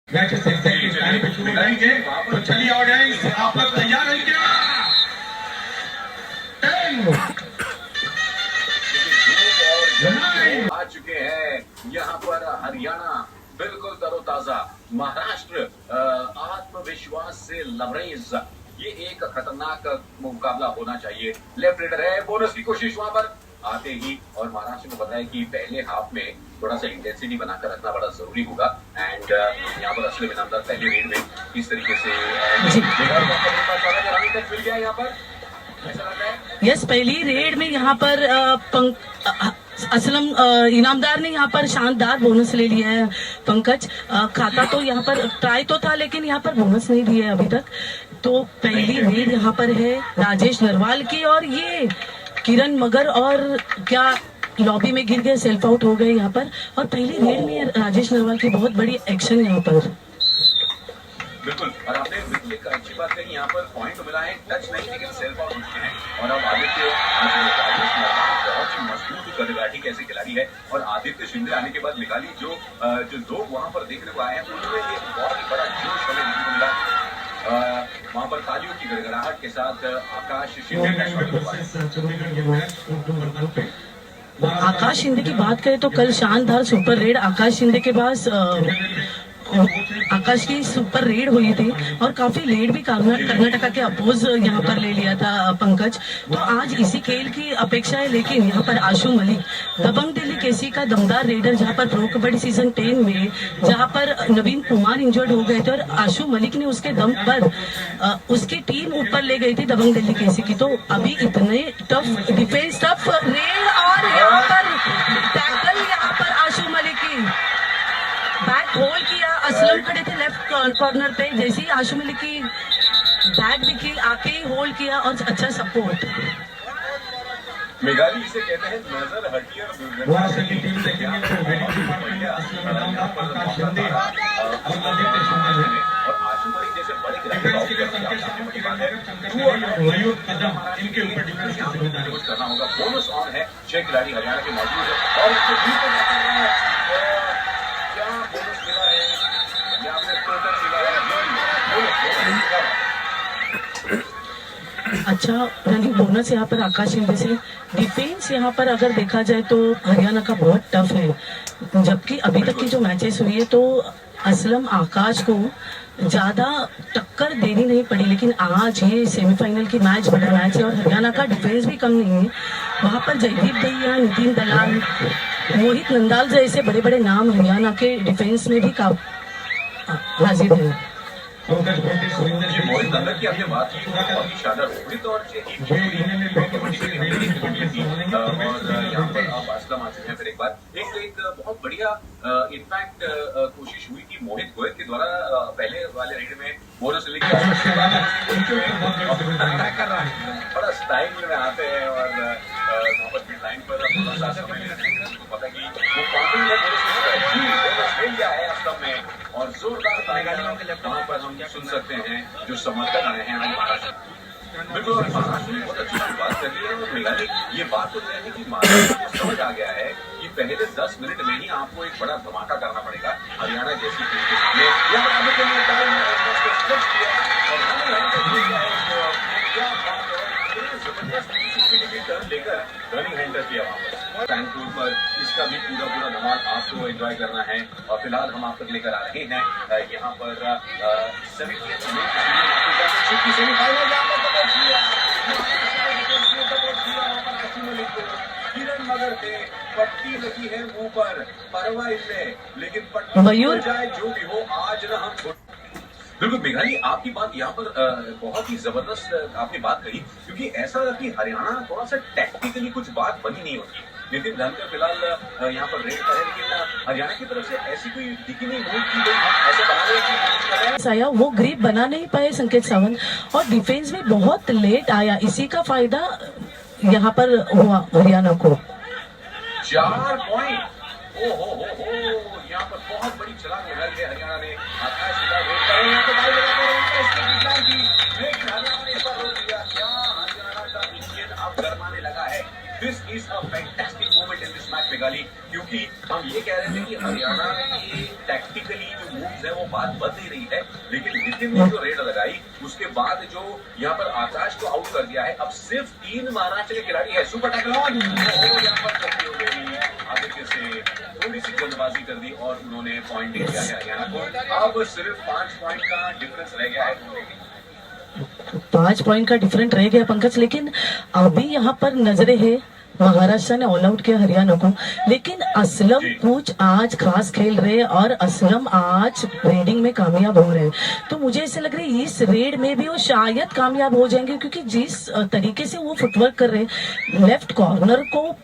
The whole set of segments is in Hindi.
तो चलिए ऑडियंस, आप लोग तैयार हैं क्या? आ चुके हैं यहाँ पर हरियाणा बिल्कुल तरोताजा, महाराष्ट्र आत्मविश्वास से लबरेज। ये एक खतरनाक मुकाबला होना चाहिए। लेफ्ट रेडर है, बोनस की कोशिश वहां पर आते ही, और महाराष्ट्र को पता है कि पहले हाफ में थोड़ा सा इंटेंसिटी बनाकर रखना बड़ा जरूरी होगा। एंड यहाँ पर असलम इनामदार पहले रेड में किस तरीके से मिल गया यहाँ पर, ऐसा लगता है। यस, पहली रेड में यहाँ पर असलम इनामदार ने यहाँ पर शानदार बोनस ले लिया है। पंकज खाता तो यहाँ पर ट्राई तो था, लेकिन यहाँ पर बोनस नहीं दिया है अभी तक। तो पहली रेड यहाँ पर है राजेश नरवाल की, और ये किरण मगर और क्या लॉबी में गिर गए, सेल्फ आउट हो गए यहाँ पर। और पहली रेड में राजेश नरवाल की बहुत बड़ी एक्शन यहाँ पर। बिल्कुल, और आपने बिल्कुल एक अच्छी बात कही, यहाँ पर पॉइंट तो मिला है, टच नहीं, लेकिन सेल्फ आउट हो चुके हैं। और अब आदित्य बहुत ही मजबूत कदगाठी कैसे खिलाड़ी है, और आदित्य शिंदे आने के बाद निकाली जो लोग वहां पर देखने को आए हैं, उनमें एक बहुत ही बड़ा जोश हमें देखने को मिला। वहां पर तालियों की गड़गड़ाहट के साथ आकाश शिंदे का शॉट हुआ है। आकाश शिंदे की बात करें तो कल शानदार सुपर रेड आकाश शिंदे के पास आकाश की सुपर रेड हुई थी, और काफी लेट भी कर्नाटका के अपोज यहाँ पर ले लिया था पंकज। तो आज इसी खेल की अपेक्षा है, लेकिन यहाँ पर आशु मलिक दबंग दिल्ली केसी का दमदार रेडर, जहाँ पर प्रो कबड्डी सीजन 10 में जहाँ पर नवीन कुमार इंजर्ड हो गए थे और आशु मलिक ने उसके दम पर उसकी टीम ऊपर ले गई थी दबंग दिल्ली केसी की। तो अभी इतने टफ डिफेंस, टफ रेड, और यहाँ पर टैकल यहाँ पर आशु मलिक की बैक होल्ड किया। असलम खड़े थे लेफ्ट कॉर्नर पे, जैसे ही आशु मलिक की बैक दिखी आके ही होल्ड किया, और अच्छा सपोर्ट। मेघाली इसे कहते हैं नजर हटी और और आशु मलिक जैसे बड़े करना होगा। बोनस ऑन है, 6 खिलाड़ी हरियाणा के मौजूद है, और इसको क्या बोनस मिला है या फिर टोटल मिला है। अच्छा रनिंग बोनस यहाँ पर आकाश शिंदे से। डिफेंस यहाँ पर अगर देखा जाए तो हरियाणा का बहुत टफ है, जबकि अभी तक की जो मैचेस हुई है तो असलम आकाश को ज्यादा टक्कर देनी नहीं पड़ी, लेकिन आज ये सेमीफाइनल की मैच बड़ा मैच है, और हरियाणा का डिफेंस भी कम नहीं है। वहां पर जयदीप दहिया, नितिन दलाल, मोहित नंदाल जैसे बड़े बड़े नाम हरियाणा के डिफेंस में भी हाजिर है। मोहित नंदन की आपने बात की, बहुत ही शानदार मोहित, और यहाँ पर आप असलम आ चुके हैं। फिर एक बार एक बहुत बढ़िया इनफैक्ट कोशिश हुई कि मोहित गोयल के द्वारा पहले वाले रेड में बोनस लेके बड़ा स्टाइल में आते हैं, और वहाँ पर टाइम पर पता कि वो काउंटिंग में बोनस मिल गया है असलम में, और जोरदार वहाँ पर हम सुन सकते हैं जो समर्थक आए हैं महाराष्ट्र। बिल्कुल, महाराष्ट्र ने बहुत अच्छी बात कर दी है, और मेघाली ये बात तो है कि महाराष्ट्र को समझ आ गया है कि पहले 10 मिनट में ही आपको एक बड़ा धमाका करना पड़ेगा। हरियाणा जैसी लेकर रनिंग हैंडल किया वहाँ पर। इसका भी पूरा धमाल आपको एंजॉय करना है, और फिलहाल हम आप तक लेकर आ रहे हैं यहाँ पर किरण मगर थे, पट्टी लगी है मुंह पर, परवाह इससे, लेकिन पट्टी हो जाए जो भी हो, आज न हम। बिल्कुल मेघाली, आपकी बात यहाँ पर बहुत ही जबरदस्त आपने बात कही, क्योंकि ऐसा कि हरियाणा थोड़ा सा टैक्टिकली कुछ बात बनी नहीं होती। नितिन धनकर फिलहाल यहाँ पर रेड पर है, लेकिन हरियाणा की तरफ से ऐसी कोई दिखी नहीं मूव की गई, ऐसे बनाने वो ग्रिप बना नहीं पाए संकेत सावंत, और डिफेंस में बहुत लेट आया, इसी का फायदा यहाँ पर हुआ हरियाणा को। 4 पॉइंट, ओ हो यहाँ पर बहुत बड़ी छलांग लगाई है हरियाणा ने। आकाश हरियाणा का इंजन अब गरमाने लगा है। This is a fantastic moment in this smack निकाली, क्योंकि हम ये कह रहे थे कि हरियाणा की टैक्टिकली जो मूव्स है वो बात बन नहीं रही है, लेकिन नितिन ने जो रेड लगाई उसके बाद जो यहाँ पर आकाश को आउट कर दिया है। अब सिर्फ 3 महाराष्ट्र के खिलाड़ी है। सुपर टैकल ऑन, यहाँ पर गलती हो गई, आदित्य से थोड़ी सी जल्दबाजी कर दी और उन्होंने पॉइंट दे दिया है हरियाणा को। अब सिर्फ 5 पॉइंट का डिफरेंस रह गया है। 5 पॉइंट का डिफरेंट रह गया पंकज, लेकिन अभी यहाँ पर नजरे है महाराष्ट्र ने ऑल आउट किया हरियाणा को, लेकिन असलम कुछ आज खास खेल रहे और असलम आज रेडिंग में कामयाब हो रहे हैं। तो मुझे ऐसे लग रहा है इस रेड में भी वो शायद कामयाब हो जाएंगे, क्योंकि जिस तरीके से वो फुटवर्क कर रहे हैं, लेफ्ट कॉर्नर को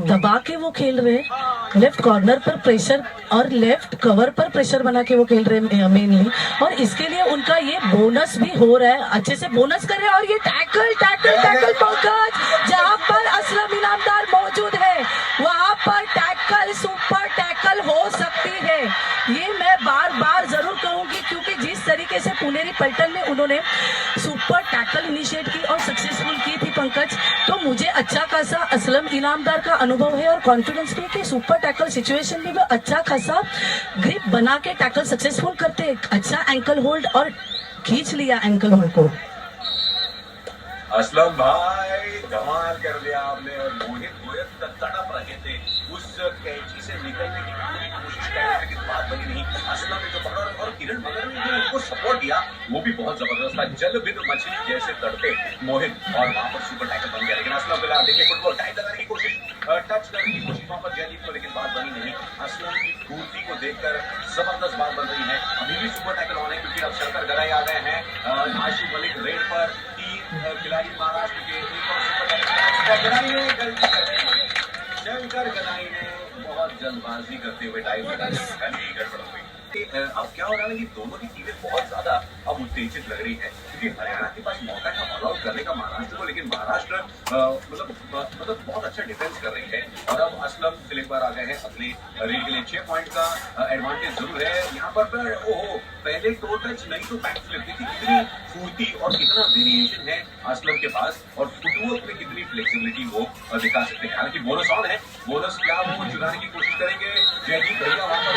दबा के वो खेल रहे हैं, लेफ्ट कॉर्नर पर प्रेशर और लेफ्ट कवर पर प्रेशर बना के वो खेल रहे हैं मेनली, और इसके लिए उनका ये बोनस भी हो रहा है, अच्छे से बोनस कर रहे हैं। और ये टैकल टैकल टैकल पंकज, जहां पर असलम इनामदार मौजूद है वहां पर टैकल, सुपर टैकल हो सकती है। ये मैं बार बार जरूर कहूंगी, क्योंकि जिस तरीके से पुनेरी पलटन में उन्होंने सुपर टैकल इनिशिएट की और सक्सेसफुल की थी पंकज, तो मुझे अच्छा खासा असलम इनामदार का अनुभव है और कॉन्फिडेंस भी है कि सुपर टैकल सिचुएशन में भी अच्छा खासा ग्रिप बना के टैकल सक्सेसफुल करते, अच्छा एंकल होल्ड और खींच लिया एंकल होल्ड को। असलम भाई धमाल कर दिया आपने, और मोहित गोयल तड़प रहे थे उस कैची से निकलने की पूरी कोशिश कर रहे थे, लेकिन बात बनी नहीं। असलम ने जो पकड़ा और किरण मगर ने जो उनको सपोर्ट दिया वो भी बहुत जबरदस्त था, जल बिंदु मछली जैसे तड़पे मोहित, और वहां पर सुपर टैकल बन गया। लेकिन असलम फिलहाल देखिए फुटबॉल टाइट लगाने की कोशिश, टच करने की कोशिश वहां पर जयदीप को, लेकिन बात बनी नहीं। असलम की फूर्ती को देखकर जबरदस्त बात बन रही है। अभी भी सुपर टैकल ऑन है, क्योंकि अब शंकर गदाई आ गए हैं आशु मलिक रेड पर। खिलाड़ी महाराष्ट्र के एक और सुपर गदाई ने गलती कर दी, शंकर गदाई ने बहुत जल्दबाजी करते हुए टाइम गड़बड़ हो गई। अब क्या हो रहा है कि दोनों की टीमें बहुत ज्यादा अब उत्तेजित लग रही है, क्योंकि हरियाणा के पास मौका था ऑल आउट करने का महाराष्ट्र को, लेकिन महाराष्ट्र मतलब बहुत अच्छा डिफेंस कर रही है। और अब असलम फिलिप पर आ गए हैं अपने रेड के लिए। 6 पॉइंट का एडवांटेज जरूर है यहाँ पर। ओहो, पहले टो टच नहीं तो बैक फ्लिप, देखिए कितनी फूर्ती और कितना वेरिएशन है असलम के पास, और फुटवर्क में कितनी फ्लेक्सिबिलिटी वो दिखा सकते हैं। हालांकि बोनस ऑन है, बोनस क्या वो चुराने की कोशिश करेंगे जयदीप भैया, वहां पर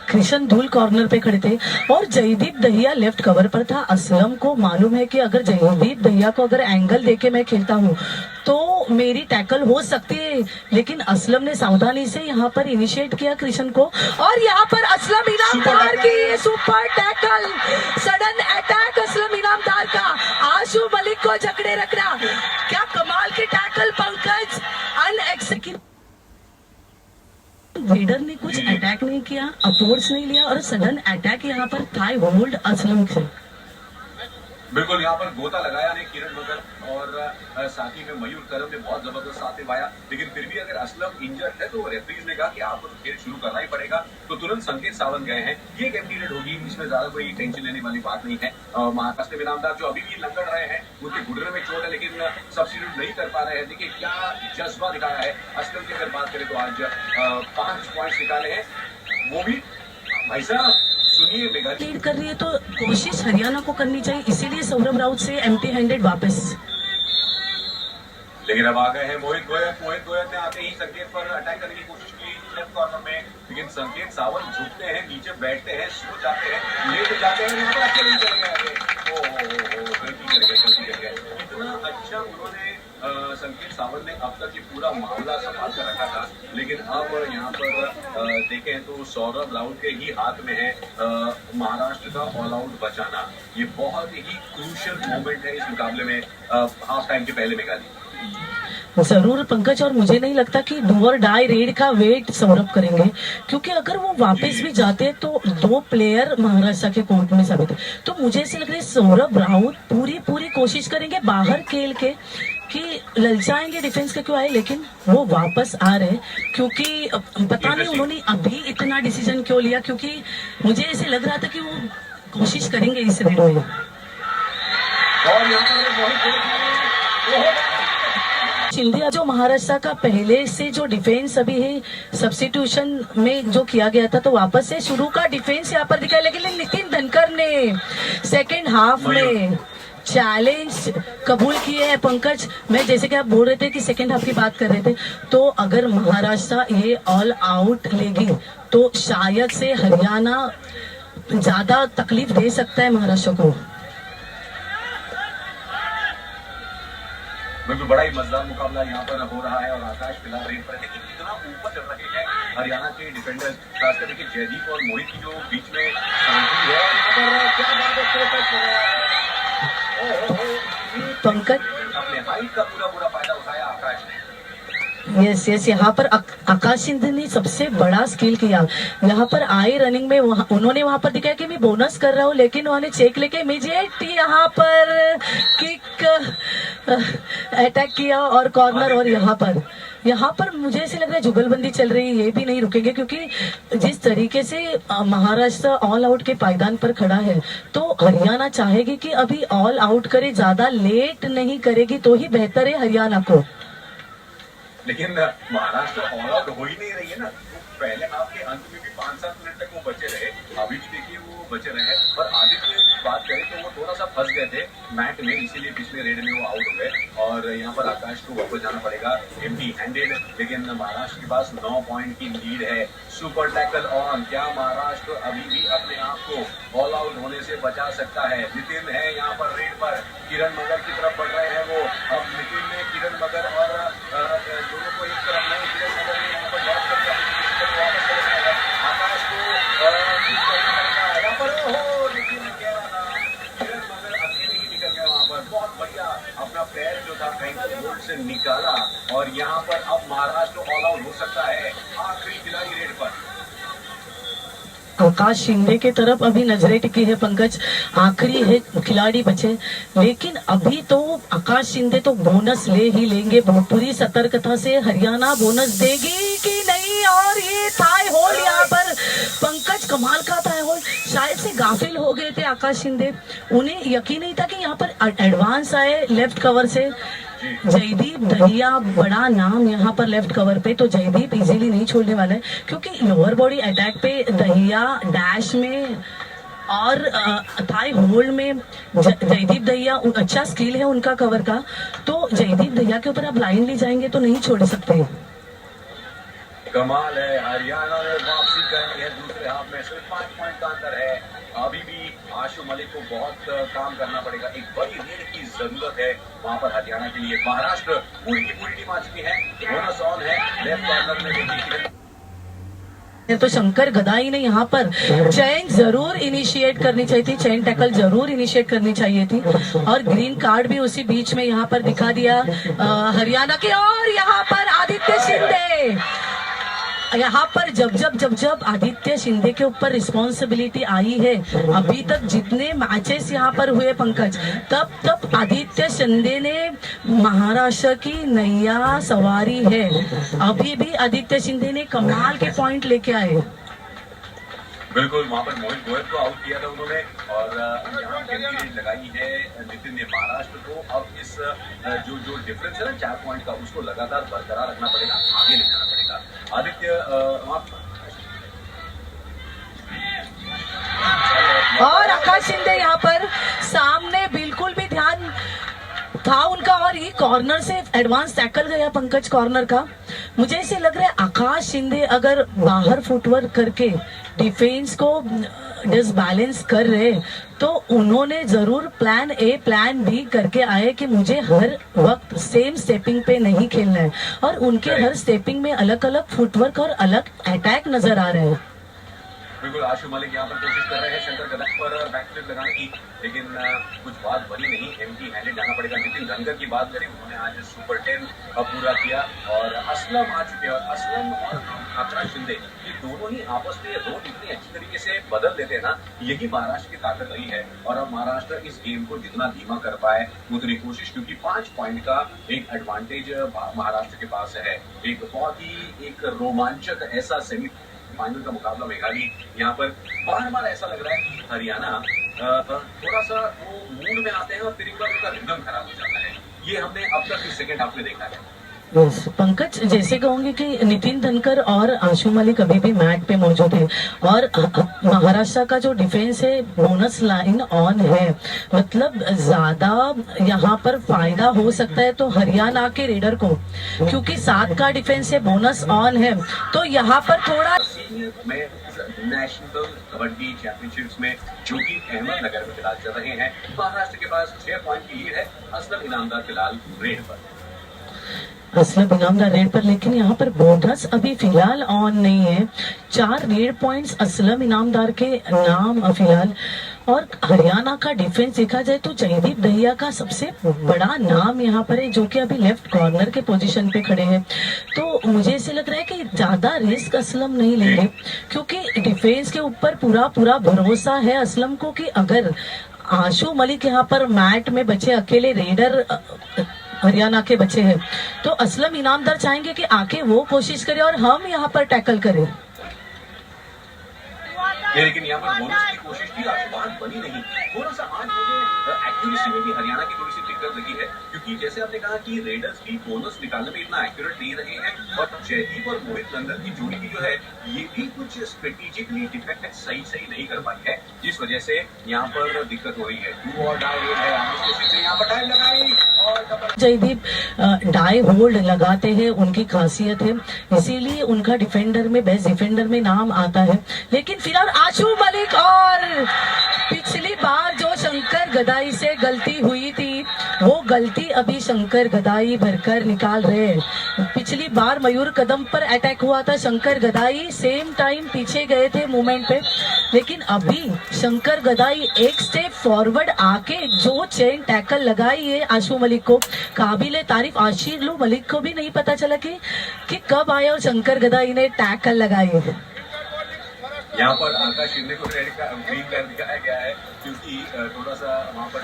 कृष्ण धूल कॉर्नर पे खड़े थे और जयदीप दहिया लेफ्ट कवर पर था। असलम को मालूम है कि अगर जयदीप दहिया को अगर एंगल देके मैं खेलता हूँ तो मेरी टैकल हो सकती है, लेकिन असलम ने सावधानी से यहाँ पर इनिशिएट किया कृष्ण को, और यहाँ पर असलम इनामदार की super tackle, sudden attack Aslam Inamdar का, आशु मलिक को जकड़े रखना। क्या कमाल के टैकल पंकज, अनएक्सपेक्टेड। रेडर ने कुछ अटैक नहीं किया, अप्रोच नहीं लिया, और सडन अटैक यहाँ पर थाई होल्ड असलम से। बिल्कुल, यहाँ पर गोता लगाया ने किरण मगर, और साथ ही में मयूर करम ने बहुत जबरदस्त साथ निभाया। लेकिन फिर भी अगर असलम इंजर्ड है तो रेफरीज ने कहा कि आपको तो खेल शुरू करना ही पड़ेगा, तो तुरंत संकेत सावंत गए हैं। ये गेम पीरियड होगी, इसमें ज्यादा कोई टेंशन लेने वाली बात नहीं है। महाराष्ट्र इनामदार जो अभी भी लंगड़ रहे हैं, उनके घुटने में चोट है, लेकिन सब्स्टिट्यूट नहीं कर पा रहे हैं। देखिए क्या जज्बा दिखाया है असलम की। अगर बात करें तो आज 5 पॉइंट निकाले हैं, वो भी भाई साहब सुनिए लीड कर रही है तो कोशिश हरियाणा को करनी चाहिए, इसीलिए सौरभ राउत से एम्प्टी हैंडेड वापस। लेकिन अब आ गए हैं मोहित गोयल। मोहित गोयल ने आते ही संकेत पर अटैक करने की कोशिश की लेफ्ट कॉर्नर में, लेकिन संकेत सावंत झुकते हैं, नीचे बैठते हैं, सो जाते हैं, लेट जाते हैं, यहाँ पर अकेले चले गए। गलती कर गए। इतना अच्छा उन्होंने संकेत सावंत ने अब तक ये पूरा मामला संभाल कर रखा था, लेकिन अब यहाँ पर देखें तो सौरभ राउत के ही हाथ में है महाराष्ट्र का ऑल आउट बचाना। ये बहुत ही क्रूशियल मोमेंट है इस मुकाबले में, हाफ टाइम के पहले मेघाली। जरूर पंकज, और मुझे नहीं लगता कि डू और डाई रेड का वेट सौरभ करेंगे, क्योंकि अगर वो वापस भी जाते हैं तो 2 प्लेयर महाराष्ट्र के कोर्ट में साबित है। तो मुझे ऐसे लग रहा है सौरभ राउत पूरी कोशिश करेंगे बाहर खेल के कि ललचाएंगे डिफेंस के क्यों आए, लेकिन वो वापस आ रहे, क्योंकि पता नहीं उन्होंने अभी इतना डिसीजन क्यों लिया, क्योंकि मुझे ऐसे लग रहा था कि वो कोशिश करेंगे इस रेड में। और यहाँ पर शिंदे जो महाराष्ट्र का पहले से जो डिफेंस अभी है सब्स्टिट्यूशन में जो किया गया था, तो वापस से शुरू का डिफेंस यहाँ पर दिखाया, लेकिन नितिन धनकर ने सेकेंड हाफ में चैलेंज कबूल किए हैं। पंकज, मैं जैसे कि आप बोल रहे थे कि सेकेंड हाफ की बात कर रहे थे, तो अगर महाराष्ट्र ये ऑल आउट लेगी तो शायद से हरियाणा ज्यादा तकलीफ दे सकता है महाराष्ट्र को। बिल्कुल बड़ा ही मजेदार मुकाबला यहाँ पर हो रहा है और आकाश फिलहाल रेड पर है, लेकिन इतना ऊपर चल रहे हैं हरियाणा के डिफेंडर्स, खास करके जयदीप और मोहित की जो बीच में शांति है। और यहाँ पर क्या बात है, पंकज अपने हाइट का पूरा फायदा उठाया आकाश ने। यस, यहाँ पर आकाश शिंदे ने सबसे बड़ा स्किल किया। यहाँ पर आए रनिंग में उन्होंने वहां पर दिखाया कि मैं बोनस कर रहा हूँ, लेकिन उन्होंने चेक लेके इमीडिएट यहाँ पर किक अटैक किया और कॉर्नर। और यहाँ पर मुझे ऐसे लग रहा है जुगलबंदी चल रही है, ये भी नहीं रुकेंगे, क्योंकि जिस तरीके से महाराष्ट्र ऑल आउट के पायदान पर खड़ा है, तो हरियाणा चाहेगी कि अभी ऑल आउट करे, ज्यादा लेट नहीं करेगी तो ही बेहतर है हरियाणा को। लेकिन महाराष्ट्र ऑल आउट हो ही नहीं रही है ना। तो पहले हाफ के अंत में भी 5-7 मिनट तक वो बचे रहे, अभी भी देखिए वो बचे रहे। और आदित्य की बात करें तो वो थोड़ा सा फंस गए थे मैट में, इसीलिए पिछले रेड में वो आउट हो गए। और यहाँ पर आकाश को वापस जाना पड़ेगा एम्प्टी हैंडेड, लेकिन महाराष्ट्र के पास 9 पॉइंट की लीड है। सुपर टैकल ऑन, क्या महाराष्ट्र अभी भी अपने आप को ऑल आउट होने से बचा सकता है? नितिन है यहाँ पर रेड पर, किरण मगर की तरफ बढ़ रहे हैं वो। अब नितिन ने किरण मगर और दोनों को एक तरफ नहीं, किरण मगर ने यहाँ पर ड्रॉप कर दिया, वापस चले गए हैं। आकाश को यहाँ पर हो, नितिन ने कह रहा था किरण मगर अकेले ही निकल गया वहां पर। बहुत बढ़िया अपना पैर जो था एंकल बोल्ट से निकाला और यहाँ पर अब महाराष्ट्र ऑल आउट हो सकता है। आखिरी खिलाड़ी रेड पर आकाश शिंदे के तरफ अभी नजरें टिकी है पंकज, आखिरी है खिलाड़ी बचे, लेकिन अभी तो आकाश शिंदे तो बोनस ले ही लेंगे। पूरी सतर्कता से हरियाणा बोनस देगी कि नहीं? और ये थाई होल्ड यहाँ पर पंकज, कमाल का थाई होल्ड। शायद से गाफिल हो गए थे आकाश शिंदे, उन्हें यकीन नहीं था कि यहाँ पर एडवांस आए लेफ्ट कवर से। जयदीप दहिया बड़ा नाम यहाँ पर लेफ्ट कवर पे, तो जयदीप इजीली नहीं छोड़ने वाला है, क्योंकि लोअर बॉडी अटैक पे दहिया डैश में और थाई होल्ड में जयदीप दहिया अच्छा स्किल है उनका कवर का। तो जयदीप दहिया के ऊपर आप ब्लाइंडली जाएंगे तो नहीं छोड़ सकते। कमाल है, हरियाणा ने वापसी करनी है दूसरे हाफ में, सिर्फ 5 पॉइंट का अंतर है। अभी भी आशु मलिक को बहुत काम करना पड़ेगा, एक बड़ी रेड की जरूरत है वहां पर हरियाणा के लिए। महाराष्ट्र पूरी की पूरी टीम आ चुकी है, बोनस ऑन है लेफ्ट कॉर्नर में देखिए। तो शंकर गदाई ने यहाँ पर चैन जरूर इनिशिएट करनी चाहिए थी, चैन टैकल जरूर इनिशिएट करनी चाहिए थी, और ग्रीन कार्ड भी उसी बीच में यहाँ पर दिखा दिया हरियाणा के। और यहाँ पर आदित्य शिंदे, यहाँ पर जब आदित्य शिंदे के ऊपर रिस्पॉन्सिबिलिटी आई है, अभी तक जितने मैचेस यहाँ पर हुए पंकज, तब आदित्य शिंदे ने महाराष्ट्र की नैया सवारी है। अभी भी आदित्य शिंदे ने कमाल के पॉइंट लेके आए। बिल्कुल, वहां पर मोहित गोयल को आउट किया था उन्होंने, और यहाँ गहरी रेड लगाई है नितिन ने महाराष्ट्र को। अब इस जो डिफरेंस है ना 4 पॉइंट का, उसको लगातार बरकरार रखना पड़ेगा, आगे ले जाना पड़ेगा। आदित्य और आकाश शिंदे यहाँ पर सामने बिल्कुल भी ध्यान था उनका, और ये कॉर्नर से एडवांस टैकल गया पंकज कॉर्नर का। मुझे ऐसे लग रहा है आकाश शिंदे अगर बाहर फुटवर्क करके डिफेंस को डिसबैलेंस कर रहे, तो उन्होंने जरूर प्लान ए प्लान बी करके आए कि मुझे हर वक्त सेम स्टेपिंग पे नहीं खेलना है, और उनके हर स्टेपिंग में अलग अलग फुटवर्क और अलग अटैक नजर आ रहे हैं। बिल्कुल, आशु मलिक यहाँ पर कोशिश कर रहे हैं शंकर गदा पर बैकफ्लिप लगाने की, लेकिन कुछ बात बनी नहीं, एम्प्टी हैंडेड जाना पड़ेगा। नितिन धनकर की बात करें, उन्होंने आज सुपर 10 पूरा किया, और असलम आ चुके हैं। और असलम और आकाश शिंदे ये दोनों ही आपस में रोल इतनी अच्छी तरीके से बदल देते हैं ना, यही महाराष्ट्र की ताकत रही है। और अब महाराष्ट्र इस गेम को जितना धीमा कर पाए उतनी कोशिश, क्योंकि 5 पॉइंट का एक एडवांटेज महाराष्ट्र के पास है। एक बहुत ही एक रोमांचक ऐसा सेमी फाइनल का मुकाबला मेघाली। यहाँ पर बार ऐसा लग रहा है कि हरियाणा थोड़ा सा वो मूड में आते हैं और फिर एक बार उनका रिदम खराब हो जाता है। ये हमने अब तक इस सेकेंड हाफ में देखा है। यस पंकज, जैसे कहूंगी कि नितिन धनकर और आशु मलिक अभी भी मैट पे मौजूद है और महाराष्ट्र का जो डिफेंस है बोनस लाइन ऑन है, मतलब ज्यादा यहाँ पर फायदा हो सकता है तो हरियाणा के रेडर को, क्योंकि 7 का डिफेंस है, बोनस ऑन है, तो यहाँ पर थोड़ा सीनियर में नेशनल कबड्डी चैंपियनशिप्स में जो कि अहमदनगर में फिलहाल चल रहे हैं। महाराष्ट्र के पास 6 पॉइंट की लीड है। असलम इनामदार फिलहाल रेड पर। असलम इनामदार रेड पर, लेकिन यहाँ पर बोनस अभी फिलहाल ऑन नहीं है। 4 रेड पॉइंट्स असलम इनामदार के नाम फिलहाल। और हरियाणा का डिफेंस देखा जाए तो जयदीप दहिया का सबसे बड़ा नाम यहाँ पर है, जो कि अभी लेफ्ट कॉर्नर के पोजीशन पे खड़े हैं। तो मुझे ऐसे लग रहा है कि ज्यादा रिस्क असलम नहीं ले रहे, क्योंकि डिफेंस के ऊपर पूरा भरोसा है असलम को कि अगर आशु मलिक यहाँ पर मैट में बचे अकेले रेडर हरियाणा के बच्चे हैं, तो असलम इनामदार चाहेंगे कि आके वो कोशिश करे और हम यहाँ पर टैकल करें। लेकिन यहाँ पर बोनस की कोशिश की, आज बात बनी नहीं। थोड़ा सा आज मुझे एक्यूरेसी में भी हरियाणा की थोड़ी सी दिक्कत लगी है, क्योंकि जैसे आपने कहा कि रेडर्स भी बोनस निकालने में इतना एक्यूरेट नहीं रहे हैं, और जयदीप और मोहित नंदन की जोड़ी की जो है ये भी कुछ स्ट्रेटेजिकली डिफेक्ट सही नहीं कर पाई है, जिस वजह से यहाँ पर दिक्कत हो रही है। 2 और डाई रेड है, यहाँ पर टाइम लगाई और जयदीप डाई होल्ड लगाते हैं, उनकी खासियत है, इसीलिए उनका डिफेंडर में बेस्ट डिफेंडर में नाम आता है। लेकिन फिलहाल आशु मलिक, और पिछली बार जो शंकर गदाई से गलती हुई थी वो गलती अभी शंकर गदाई भरकर निकाल रहे हैं। पिछली बार मयूर कदम पर अटैक हुआ था, शंकर गदाई सेम टाइम पीछे गए थे मूवमेंट पे, लेकिन अभी शंकर गदाई एक स्टेप फॉरवर्ड आके जो चेन टैकल लगाई है आशु मलिक को, काबिले तारीफ। आशीर मलिक को भी नहीं पता चला कि कब आया और शंकर गदाई ने टैकल लगाई है। यहाँ पर आकाश शिंदे को रेड का ग्रीन कार्ड दिखाया गया है, क्योंकि थोड़ा सा वहाँ पर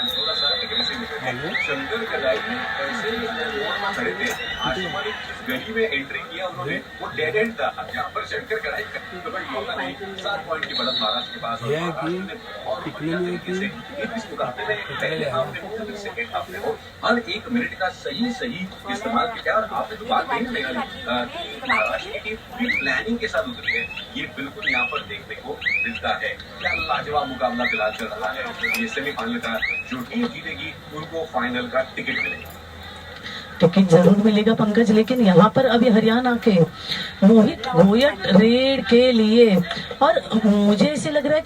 थोड़ा सा एग्रेसिव निकले थे। शंकर गदाई ऐसे खड़े थे, आशु मलिक जिस गली में एंट्री किया उन्होंने वो डेड एंड था, यहाँ पर शंकर गदाई मौका नहीं। 7 पॉइंट की बढ़त महाराष्ट्र के पास, और महाराष्ट्र ने बहुत बढ़िया तरीके से इस मुकाबले में पहले हाफ में सेकेंड हाफ में हो हर 1 मिनट का सही इस्तेमाल किया। और आपने तो बात नहीं निकाली कि महाराष्ट्र की टीम पूरी प्लानिंग के साथ उतरी है, ये बिल्कुल यहाँ पर देखने को मिलता है। क्या लाजवाब मुकाबला फिलहाल चल रहा है। ये सेमीफाइनल का जो टीम जीतेगी उनको फाइनल का टिकट मिलेगा। टिकट जरूर मिलेगा पंकज, लेकिन यहाँ पर अभी हरियाणा के मोहित गोयट रेड के लिए, और मुझे ऐसे लग रहा है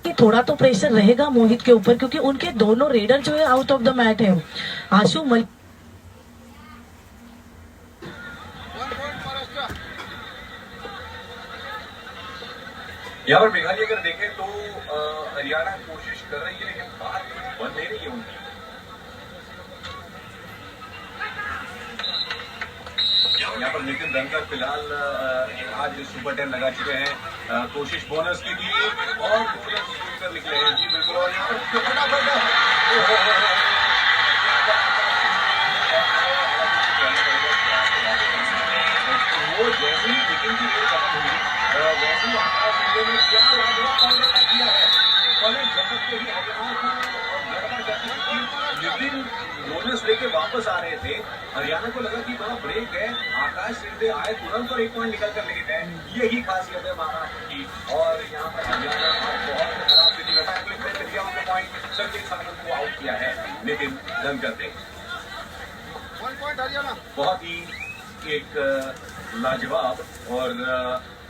कि थोड़ा तो प्रेशर रहेगा मोहित के ऊपर, क्योंकि उनके दोनों रेडर जो है आउट ऑफ द मैच है। आशु मलिक यहाँ पर मेघालय अगर देखें तो हरियाणा कोशिश कर रही है, लेकिन बात कुछ बन नहीं रही है उनकी। यहाँ पर नितिन धनकर फिलहाल आज सुपर 10 लगा चुके हैं। कोशिश बोनस की थी और बोनस कर निकले हैं जी, बिल्कुल। और यहाँ वो जैसे ही नितिन की रेड खत्म हुई वैसे ही आकाश शिंदे ने क्या लाजवाब काउंटर किया है। पलट झपकते ही हरियाणा को गड़बड़ करती थी। नितिन बोनस लेके वापस आ रहे थे, हरियाणा को लगा कि बड़ा ब्रेक है, आकाश शिंदे आए तुरंत और 1 पॉइंट निकल कर लेके गए। यही खासियत है महाराष्ट्र की। और यहाँ पर हरियाणा बहुत खराब स्थिति में पॉइंट संकेत सागर को आउट किया है नितिन धनकर ने। बहुत ही एक लाजवाब और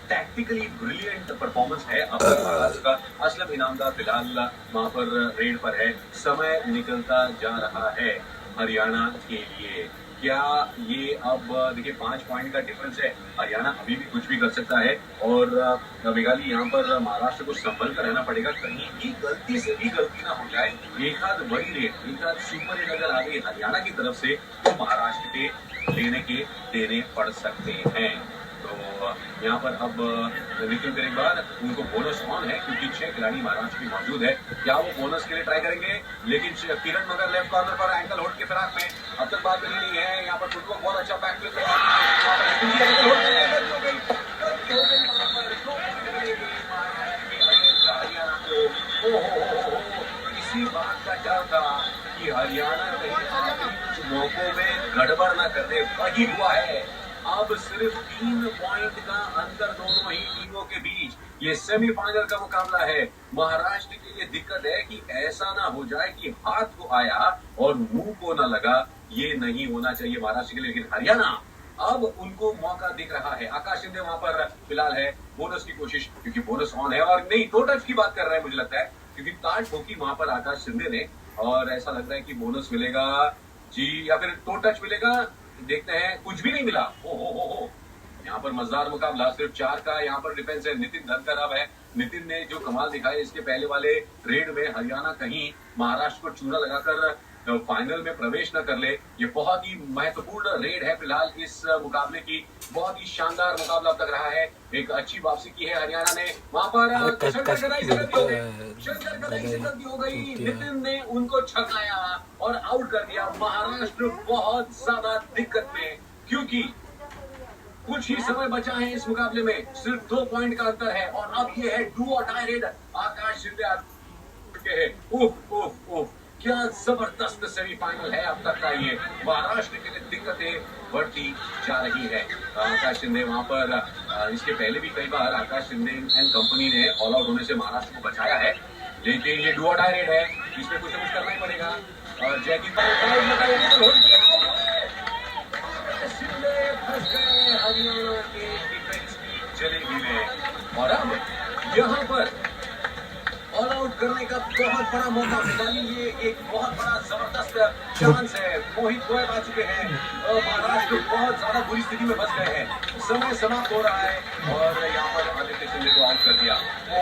टैक्टिकली ब्रिलियंट परफॉर्मेंस है अब महाराष्ट्र का। असलम इनामदार फिलहाल वहां पर रेड पर है। समय निकलता जा रहा है हरियाणा के लिए। क्या ये अब देखिए 5 पॉइंट का डिफरेंस है, हरियाणा अभी भी कुछ भी कर सकता है। और मेघालय यहाँ पर महाराष्ट्र को संभल कर रहना पड़ेगा, कहीं भी गलती से भी गलती ना हो जाए। एक आध बड़ी रेड, एक आध सुपर रेड अगर आ गई हरियाणा की तरफ से तो महाराष्ट्र के लेने के देने पड़ सकते हैं। तो यहाँ पर अब नितिन एक बार उनको बोनस ऑन है क्योंकि 6 खिलाड़ी महाराष्ट्र की मौजूद है। क्या वो बोनस के लिए ट्राई करेंगे? लेकिन किरण मगर लेफ्ट कॉर्नर पर एंकल होल्ड के फिराक में अब तक बात बनी नहीं है। यहाँ पर फुटबॉल बहुत अच्छा बैकफिल्ड इसी बात का डर था कि हरियाणा कहीं मौकों में गड़बड़ न कर दे, वही हुआ है। अब सिर्फ 3 पॉइंट का अंतर दोनों ही टीमों के बीच। ये सेमीफाइनल का मुकाबला है। महाराष्ट्र के लिए दिक्कत है कि ऐसा ना हो जाए कि हाथ को आया और मुंह को ना लगा। ये नहीं होना चाहिए महाराष्ट्र के लिए। लेकिन हरियाणा अब उनको मौका दिख रहा है। आकाश शिंदे वहां पर फिलहाल है बोनस की कोशिश, क्योंकि बोनस ऑन है। और नहीं, टो टच की बात कर रहे हैं मुझे लगता है, क्योंकि ताड़ ठोकी वहां पर आकाश शिंदे ने और ऐसा लग रहा है कि बोनस मिलेगा जी या फिर टो टच मिलेगा। देखते हैं, कुछ भी नहीं मिला। ओ यहाँ पर मजेदार मुकाबला, सिर्फ 4 का यहाँ पर डिफेंस है। नितिन धनकर अब है। नितिन ने जो कमाल दिखाया इसके पहले वाले रेड में, हरियाणा कहीं महाराष्ट्र को चूना लगाकर फाइनल में प्रवेश न कर ले। ये बहुत ही महत्वपूर्ण रेड है फिलहाल इस मुकाबले की। बहुत ही शानदार मुकाबला अब तक रहा है। एक अच्छी वापसी की है हरियाणा ने। वहां पर शंकर गदाई से गलती हो गई। नितिन ने उनको छकाया और आउट कर दिया। महाराष्ट्र बहुत ज्यादा दिक्कत में, क्योंकि कुछ ही समय बचा है इस मुकाबले में। सिर्फ 2 पॉइंट का अंतर है और अब ये है डू और डाई रेड। आकाश शिंदे के है। उफ क्या जबरदस्त सेमीफाइनल है अब तक का। ये महाराष्ट्र के लिए दिक्कतें बढ़ती जा रही है। आकाश शिंदे वहां पर इसके पहले भी कई बार आकाश शिंदे एंड कंपनी ने ऑल आउट होने से महाराष्ट्र को बचाया है। लेकिन ये डू और डाई रेड है, इसमें कुछ न कुछ करना ही पड़ेगा। और जैकी हरियाणा के डिफेंस की जलेबी में। और अब यहाँ पर ऑल आउट करने का बहुत बड़ा मौका मिला। ये एक बहुत बड़ा जबरदस्त चांस है। मोहित गोयल आ चुके हैं। महाराष्ट्र बहुत ज्यादा बुरी स्थिति में फंस गए हैं। समय समाप्त हो रहा है और यहाँ पर आदित्य शिंदे को आउट कर दिया। हो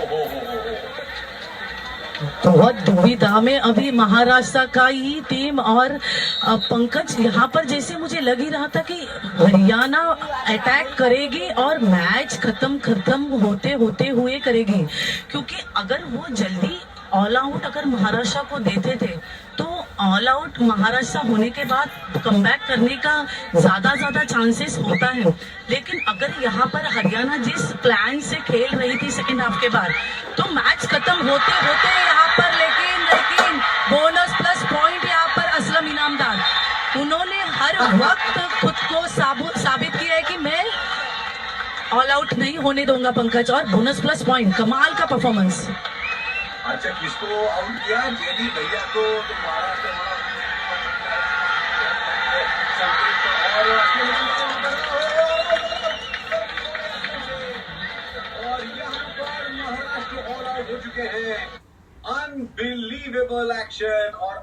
बहुत दुविधा में अभी महाराष्ट्र का ही टीम। और पंकज, यहाँ पर जैसे मुझे लग ही रहा था कि हरियाणा अटैक करेगी और मैच खत्म होते हुए करेगी, क्योंकि अगर वो जल्दी ऑल आउट अगर महाराष्ट्र को देते थे तो ऑल आउट महाराष्ट्र होने के बाद कमबैक करने का ज्यादा चांसेस होता है। लेकिन अगर यहाँ पर हरियाणा जिस प्लान से खेल रही थी सेकंड हाफ के बाद, तो मैच खत्म होते यहाँ पर लेकिन बोनस प्लस पॉइंट यहाँ पर असलम इनामदार। उन्होंने हर वक्त खुद को साबित किया है कि मैं ऑल आउट नहीं होने दूंगा पंकज। और बोनस प्लस पॉइंट, कमाल का परफॉर्मेंस। अच्छा, किसको आउट किया? जेडी भैया को। महाराष्ट्र और यहाँ पर महाराष्ट्र ऑल आउट हो चुके हैं। Unbelievable action. और